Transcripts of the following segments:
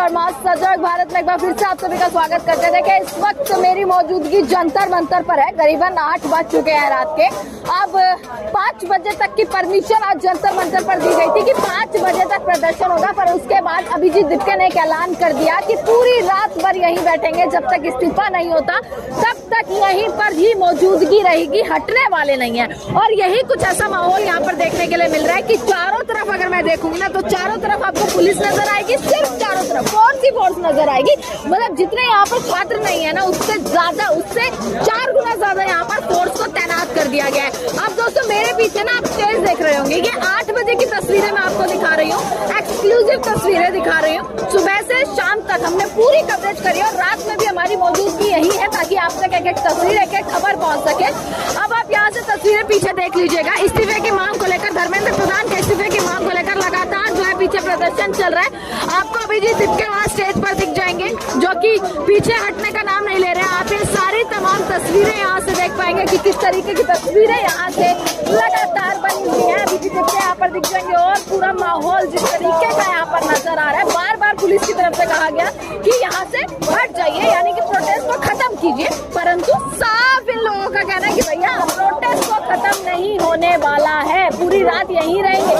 और मां सजग भारत में एक बार फिर से आप सभी का स्वागत करते हैं। देखिए इस वक्त मेरी मौजूदगी जंतर मंतर पर है। करीबन 8 बज चुके हैं रात के। अब 5 बजे तक की परमिशन आज जंतर मंतर पर दी गई थी कि 5 बजे तक प्रदर्शन होगा, पर उसके बाद अभिजीत दीपके ने एक ऐलान कर दिया कि पूरी रात भर यहीं बैठेंगे, जब तक इस्तीफा नहीं होता तब तक यहीं पर ही मौजूदगी रहेगी, हटने वाले नहीं है। और यही कुछ ऐसा माहौल यहाँ पर देखने के लिए मिल रहा है कि चारों तरफ अगर मैं देखूंगी ना तो चारों तरफ आपको पुलिस नजर आएगी। सिर्फ चारों तरफ कौन सी फोर्स नजर आएगी, मतलब जितने यहाँ पर छात्र नहीं है ना उससे ज्यादा, उससे 4 गुना ज्यादा यहाँ पर फोर्स को तैनात कर दिया गया है। अब दोस्तों मेरे पीछे ना आप स्टेज देख रहे होंगे, ये 8 बजे की तस्वीरें मैं आपको दिखा रही हूँ, एक्सक्लूसिव तस्वीरें दिखा रही हूँ। सुबह से शाम तक हमने पूरी कवरेज करी और रात में भी हमारी मौजूदगी यही है ताकि आप तक एक एक तस्वीर, एक एक खबर पहुँच सके। अब आप यहाँ से तस्वीरें पीछे देख लीजिएगा। इस्तीफे की मांग को लेकर, धर्मेंद्र प्रधान के इस्तीफे की मांग को लेकर लगातार जो है पीछे प्रदर्शन चल रहा है। आपको अभिजीत दीपके वहाँ स्टेज पर दिख जाएंगे जो कि पीछे हटने का नाम नहीं ले रहे हैं। आप ये सारी तमाम तस्वीरें यहाँ से देख पाएंगे कि किस तरीके की तस्वीरें यहाँ से लगातार बनी हुई है। अभिजीत दीपके यहाँ पर दिख जाएंगे और पूरा माहौल जिस तरीके का यहाँ पर नजर आ रहा है। बार बार पुलिस की तरफ से कहा गया कि यहाँ से हट जाइए, यानी कि प्रोटेस्ट को खत्म कीजिए, परंतु साफ इन लोगों का कहना है कि भैया प्रोटेस्ट को खत्म नहीं होने वाला है, पूरी रात यहीं रहेंगे।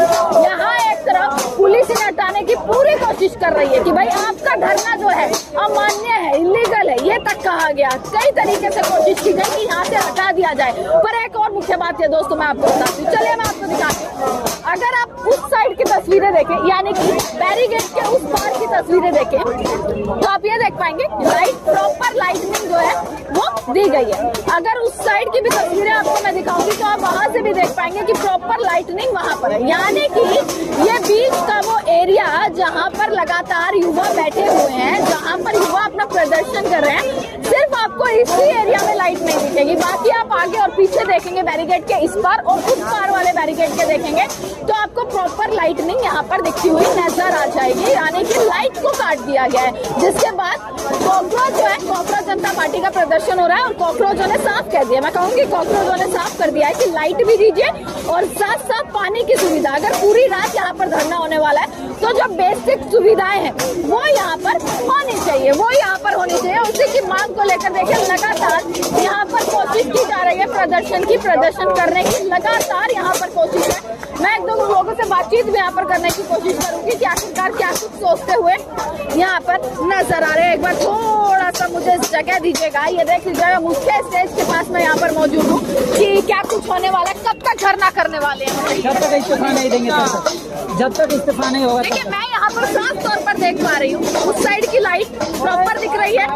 यहाँ एक तरफ पुलिस इन्हें हटाने की पूरी कोशिश कर रही है कि भाई आपका धरना जो है अमान्य है, इलीगल है, ये तक कहा गया। कई तरीके से कोशिश की गई कि यहाँ से हटा दिया जाए। पर एक और मुख्य बात है दोस्तों, मैं आपको बताती हूँ, चलिए मैं आपको दिखाती हूँ। अगर आप उस साइड की तस्वीरें देखें, यानी कि बैरिकेड के उस पार की तस्वीरें देखें, तो आप ये देख पाएंगे लाइट, प्रॉपर लाइटनिंग जो है वो दी गई है। अगर उस साइड की भी तस्वीरें आपको मैं दिखाऊंगी तो आप वहां से भी देख पाएंगे कि प्रॉपर लाइटनिंग वहां पर है, यानी कि ये बीच का वो एरिया जहां पर लगातार युवा बैठे हुए हैं, जहां पर युवा अपना प्रदर्शन कर रहे हैं, सिर्फ आपको इसी एरिया में लाइट नहीं दिखेगी। बाकी आप आगे और पीछे देखेंगे बैरिकेड के इस पार और उस पार वाले बैरिकेड के देखेंगे तो आपको प्रॉपर लाइटनिंग यहाँ पर दिखती हुई नजर आ जाएगी, यानी कि लाइट को काट दिया गया है। जिसके बाद कॉकरोच जो है, कॉकरोच जनता पार्टी का प्रदर्शन हो रहा है और कॉकरोचों ने साफ कह दिया, मैं कहूंगी कॉकरोचों ने साफ कर दिया है कि लाइट भी दीजिए और साथ साथ पानी की सुविधा। अगर पूरी रात यहाँ पर धरना होने वाला है तो जो बेसिक सुविधाएं हैं वो यहाँ पर होनी चाहिए, वो यहाँ पर होनी चाहिए। उसी की मांग को लेकर देखिए लगातार यहाँ पर कोशिश की जा रही है प्रदर्शन करने की लगातार यहाँ पर कोशिश है। मैं 1-2 लोगों से बातचीत भी यहाँ पर करने की कोशिश करूंगी कि आखिरकार क्या कुछ सोचते हुए यहाँ पर नजर आ रहे हैं। एक बार थोड़ा सा मुझे जगह दीजिएगा, ये देख लीजिएगा मुख्य स्टेज के पास मैं यहाँ पर मौजूद हूँ कि क्या कुछ होने वाला है, कब तक धरना करने वाले हैं। जब तक इस्तीफा नहीं देंगे जब तक इस्तीफा नहीं होगा। देखिए मैं यहाँ पर साफ तौर पर देख पा रही हूँ, उस साइड की लाइट प्रॉपर दिख रही है,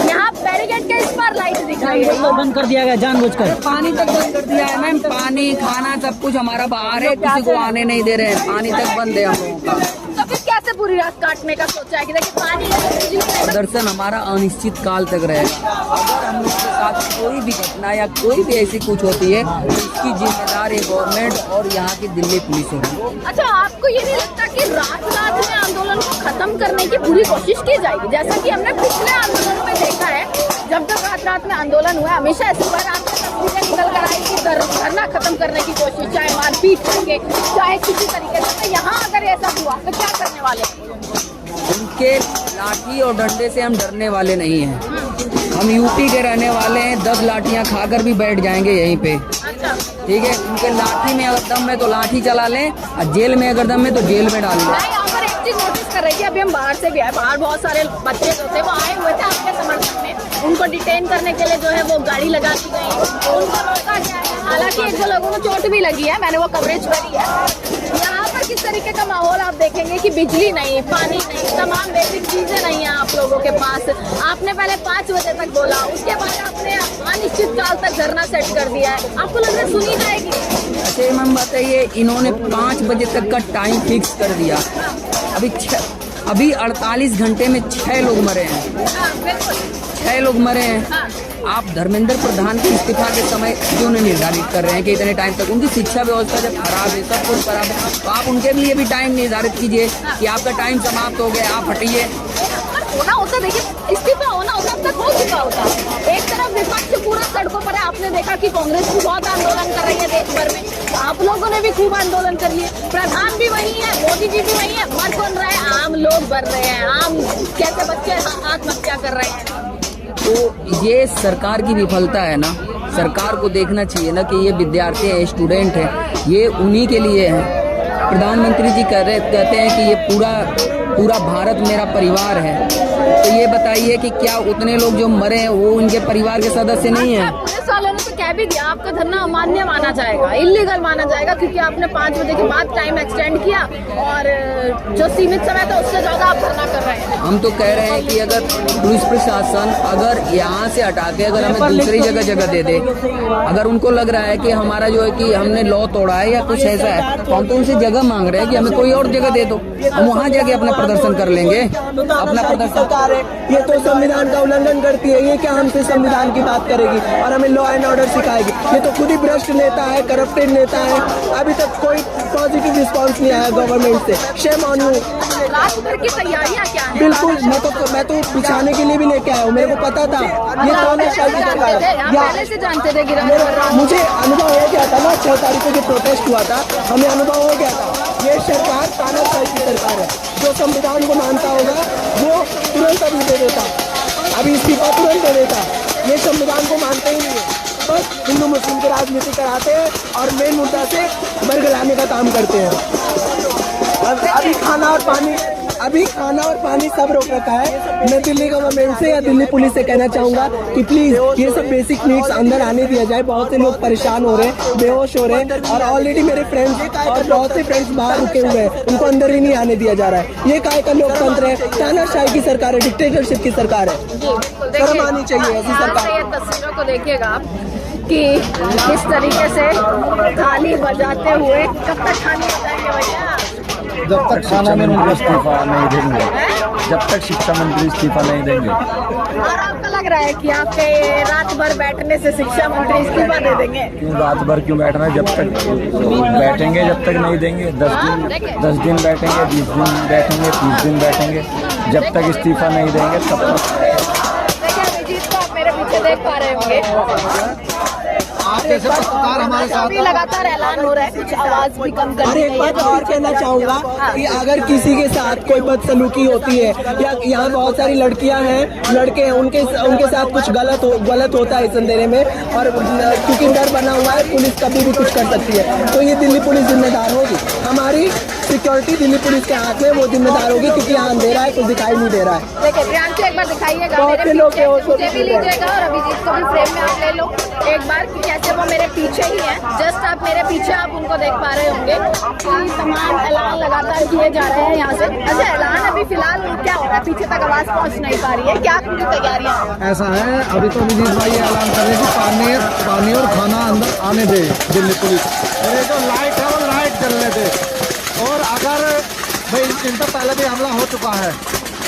यहाँ बैरिकेड के इस पार लाइट दिख रही है। बंद कर दिया गया जानबूझकर, पानी तक बंद कर दिया है मैम, पानी खाना सब कुछ हमारा बाहर है, किसी को आने नहीं दे रहे हैं, पानी तक बंद है हम लोगों का। तो फिर कैसे पूरी रात काटने का सोचा है कि देखिए पानी प्रदर्शन हमारा अनिश्चित काल तक रहेगा। अगर हम लोग के साथ कोई भी घटना या कोई भी ऐसी कुछ होती है तो इसकी जिम्मेदार गवर्नमेंट और यहाँ की दिल्ली पुलिस होगी। अच्छा, आपको ये नहीं लगता कि रात में आंदोलन को खत्म करने की पूरी कोशिश की जाएगी, जैसा कि हमने पिछले आंदोलन में देखा है, जब तक रात में आंदोलन हुआ हमेशा इस बार आपने तस्वीरें निकल कर आई कि धरना खत्म करने की कोशिश, चाहे मारपीट करके चाहे किसी तरीके से। यहाँ अगर ऐसा हुआ तो क्या करने वाले? उनके लाठी और डंडे से हम डरने वाले नहीं हैं। हम यूपी के रहने वाले हैं, 10 लाठियां खाकर भी बैठ जाएंगे यहीं पे। अच्छा, ठीक है, उनके लाठी में अगर दम है तो लाठी चला लें और जेल में अगर दम है तो जेल में डाल लें। मैं यहाँ पर एक चीज नोटिस कर रही थी, अभी हम बाहर से भी आए, बाहर बहुत सारे बच्चे जो थे वो आए हुए थे आपके समर्थन में, उनको डिटेन करने के लिए जो है वो गाड़ी लगा दी गई, उनको रोका गया है। हालांकि 1-2 लोगों को चोट भी लगी है, मैंने वो कवरेज करी है। यहाँ पर किस तरीके का माहौल आप देखेंगे कि बिजली नहीं, पानी नहीं, तमाम बेसिक चीजें नहीं है आप लोगों के पास। आपने पहले 5 बजे तक बोला, उसके बाद आपने अनिश्चित काल तक धरना सेट कर दिया है, आपको लग रहा है सुनी जाएगी? अच्छा मैम बताइए, इन्होंने 5 बजे तक का टाइम फिक्स कर दिया, अभी 48 घंटे में 6 लोग मरे हैं। 6 लोग मरे हैं। आप धर्मेंद्र प्रधान के इस्तीफा के समय क्यों नहीं निर्धारित कर रहे हैं कि इतने टाइम तक? उनकी शिक्षा व्यवस्था जब खराब है, सब कुछ खराब है, तो आप उनके लिए भी टाइम निर्धारित कीजिए कि आपका टाइम समाप्त हो गया, आप हटिए। होना होता, देखिए इस्तीफा होना होता अब तक हो चुका होता। एक तरफ विपक्ष पूरा सड़कों पर है, आपने देखा कि कांग्रेस भी बहुत आंदोलन कर रही है देश भर में, आप लोगों ने भी खूब आंदोलन कर लिए, प्रधान भी वही है, मोदी जी भी वही है, मर कौन रहा है? आम लोग बढ़ रहे हैं, आम कैसे बच्चे आत्महत्या कर रहे हैं। तो ये सरकार की विफलता है ना। सरकार को देखना चाहिए ना कि ये विद्यार्थी है, स्टूडेंट है, ये उन्हीं के लिए है। प्रधानमंत्री जी कहते हैं कि ये पूरा भारत मेरा परिवार है। तो ये बताइए कि क्या उतने लोग जो मरे हैं वो उनके परिवार के सदस्य नहीं है? पुलिस वालों ने तो कह भी दिया आपका धरना अमान्य माना जाएगा, इलीगल माना जाएगा, क्योंकि आपने 5 बजे के बाद टाइम एक्सटेंड किया और जो सीमित समय था उससे ज्यादा आप धरना कर रहे हैं। हम तो कह रहे हैं कि अगर पुलिस प्रशासन अगर यहाँ से हटा के अगर हमें दूसरी जगह दे दे, अगर उनको लग रहा है कि हमारा जो है कि हमने लॉ तोड़ा है या कुछ ऐसा है, तो हम तो उनसे जगह मांग रहे हैं कि हमें कोई और जगह दे दो, हम वहाँ जाके अपना प्रदर्शन कर लेंगे। अपना प्रदर्शन ये तो संविधान का उल्लंघन करती है, ये क्या हमसे संविधान की बात करेगी और हमें लॉ एंड ऑर्डर सिखाएगी। ये तो खुद ही भ्रष्ट नेता है, करप्टेड नेता है। अभी तक कोई पॉजिटिव रिस्पांस नहीं आया गवर्नमेंट से। Shame on you. रात भर की तैयारियां क्या हैं? बिल्कुल, मैं तो बिछाने के लिए भी लेके आया हूँ, मेरे को पता था ये कौन है। पहले से जानते थे कि मुझे अनुभव हो गया था ना, 6 तारीख को जो प्रोटेस्ट हुआ था, हमें अनुभव हो गया था। ये सरकार तानाशाही की सरकार है। जो संविधान को मानता होगा वो तुरंत अभी दे देता, अभी इस्तीफा तुरंत दे देता। ये संविधान को मानते ही नहीं है, बस हिंदू मुस्लिम की राजनीति कराते हैं और मेन मुद्दा से बरगलाने का काम करते हैं। अभी खाना और पानी सब रोक रखा है। मैं दिल्ली गवर्नमेंट से या दिल्ली पुलिस से कहना चाहूँगा कि प्लीज़ ये सब बेसिक नीड्स अंदर आने दिया जाए। बहुत से लोग परेशान हो रहे हैं, बेहोश हो रहे हैं और ऑलरेडी मेरे फ्रेंड्स और बहुत से फ्रेंड्स बाहर रुके हुए हैं, उनको अंदर ही नहीं आने दिया जा रहा है। ये काय का लोकतंत्र है? तानाशाही की सरकार है, डिक्टेटरशिप की सरकार है। शर्म आनी चाहिए ऐसी सरकार। ये तस्वीरों को देखिएगा आप कि किस तरीके से थाली बजाते हुए कब तक खाने जाएंगे भैया? जब तक शिक्षा मंत्री इस्तीफा नहीं देंगे, जब तक शिक्षा मंत्री इस्तीफा नहीं देंगे। और आपको लग रहा है कि आपके रात भर बैठने से शिक्षा मंत्री इस्तीफा दे देंगे? क्यों रात भर क्यों बैठना है? जब तक बैठेंगे जब तक नहीं देंगे। 10 दिन बैठेंगे, 20 दिन बैठेंगे, 30 दिन बैठेंगे, जब तक इस्तीफा नहीं देंगे तब तक। देखिए अभिजीत को आप मेरे पीछे देख पा रहे होंगे, अभी लगातार ऐलान हो रहा है कुछ आवाज भी कम और करने एक बात और कहना चाहूँगा कि अगर किसी के साथ कोई बदसलूकी होती है या यहाँ बहुत सारी लड़कियाँ हैं, लड़के हैं, उनके साथ कुछ गलत होता है इस अंधेरे में, और क्योंकि डर बना हुआ है, पुलिस कभी भी कुछ कर सकती है, तो ये दिल्ली पुलिस जिम्मेदार होगी। हमारी सिक्योरिटी दिल्ली पुलिस के हाथ में, वो जिम्मेदार होगी, क्योंकि यहाँ अंधेरा है, कुछ दिखाई नहीं दे रहा है। देखिए प्रियांशु एक बार दिखाइएगा, बहुत से लोग मुझे भी लीजिएगा और अभिजीत को भी फ्रेम में आप ले लो एक बार, कि कैसे वो मेरे पीछे ही है। जस्ट आप मेरे पीछे आप उनको देख पा रहे होंगे कि तमाम ऐलान लगातार किए जा रहे हैं यहाँ से। अच्छा, ऐलान अभी फिलहाल क्या हो रहा है? पीछे तक आवाज पहुँच नहीं पा रही है, क्या पूरी तैयारियाँ? ऐसा है, अभी तो अभिजीत भाई ऐलान कर रहे हैं कि पानी और खाना अंदर आने दे दिल्ली पुलिस, और ये जो लाइट है वो लाइट जलने दे। और अगर भाई इन पर पहले भी हमला हो चुका है,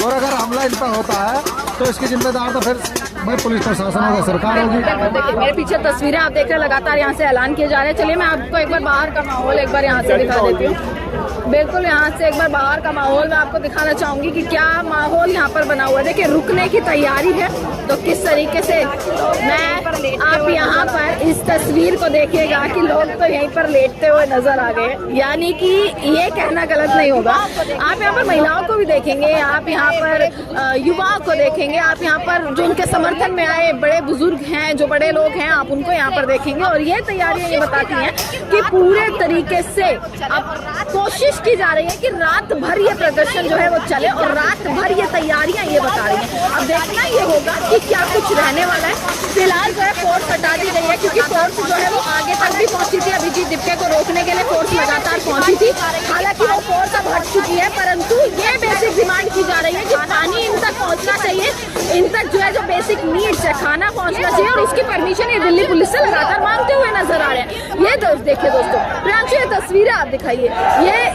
और अगर हमला इन पर होता है तो इसकी जिम्मेदार तो फिर भाई पुलिस प्रशासन होगा, सरकार होगी। देखिए मेरे पीछे तस्वीरें आप देख रहे हैं, लगातार यहाँ से ऐलान किए जा रहे हैं। चलिए मैं आपको एक बार बाहर का माहौल एक बार यहाँ से दिखा देती हूँ। बिल्कुल यहाँ से एक बार बाहर का माहौल मैं आपको दिखाना चाहूंगी कि क्या माहौल यहाँ पर बना हुआ है। देखिए रुकने की तैयारी है, तो किस तरीके से आप यहाँ पर इस तस्वीर को देखिएगा कि लोग तो यहीं पर लेटते हुए नजर आ गए। यानी कि ये कहना गलत नहीं होगा। आप यहाँ पर महिलाओं को भी देखेंगे, आप यहाँ पर युवाओं को देखेंगे, आप यहाँ पर जो उनके समर्थन में आए बड़े बुजुर्ग हैं, जो बड़े लोग हैं, आप उनको यहाँ पर देखेंगे। और ये तैयारियां ये बताती हैं कि पूरे तरीके से अब कोशिश की जा रही है कि रात भर ये प्रदर्शन जो है वो चले, और रात भर ये तैयारियां ये बता रही हैं। अब देखना ये होगा कि क्या कुछ रहने वाला है। फिलहाल जो है फोर्स हटा दी गई है, क्योंकि फोर्स जो है वो आगे तक भी पहुंची थी। अभिजीत दिप्टे को रोकने के लिए फोर्स लगातार पहुंची थी, हालांकि वो फोर्स अब हट चुकी है, परंतु ये बेसिक डिमांड की जा रही है कि पानी इन तक पहुंचना चाहिए, इन तक जो है जो बेसिक नीड्स है, खाना पहुंचना चाहिए, और उसकी परमिशन ये दिल्ली पुलिस से लगातार मांगते हुए नजर आ रहे हैं। ये देखिए दोस्तों, प्रियांशु ये तस्वीरें आप दिखाइए,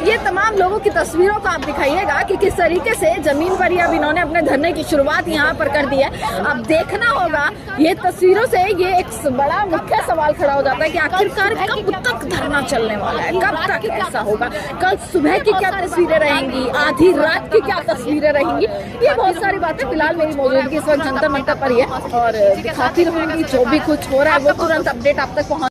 ये तमाम लोगों की तस्वीरों को आप दिखाइएगा कि किस तरीके से जमीन पर ही अब इन्होंने अपने धरने की शुरुआत यहाँ पर कर दी है। अब देखना होगा ये तस्वीरों से, ये एक बड़ा मुख्य सवाल खड़ा हो जाता है कि आखिरकार कब तक धरना चलने वाला है, कब तक ऐसा होगा, कल सुबह की क्या तस्वीरें रहेंगी, आधी रात की क्या तस्वीरें रहेंगी, ये बहुत सारी बातें। फिलहाल मेरी मौजूदगी इस वक्त जंतर मंतर पर ही है और दिखाती रहूंगी जो भी कुछ हो रहा है वो तुरंत अपडेट आप तक पहुंच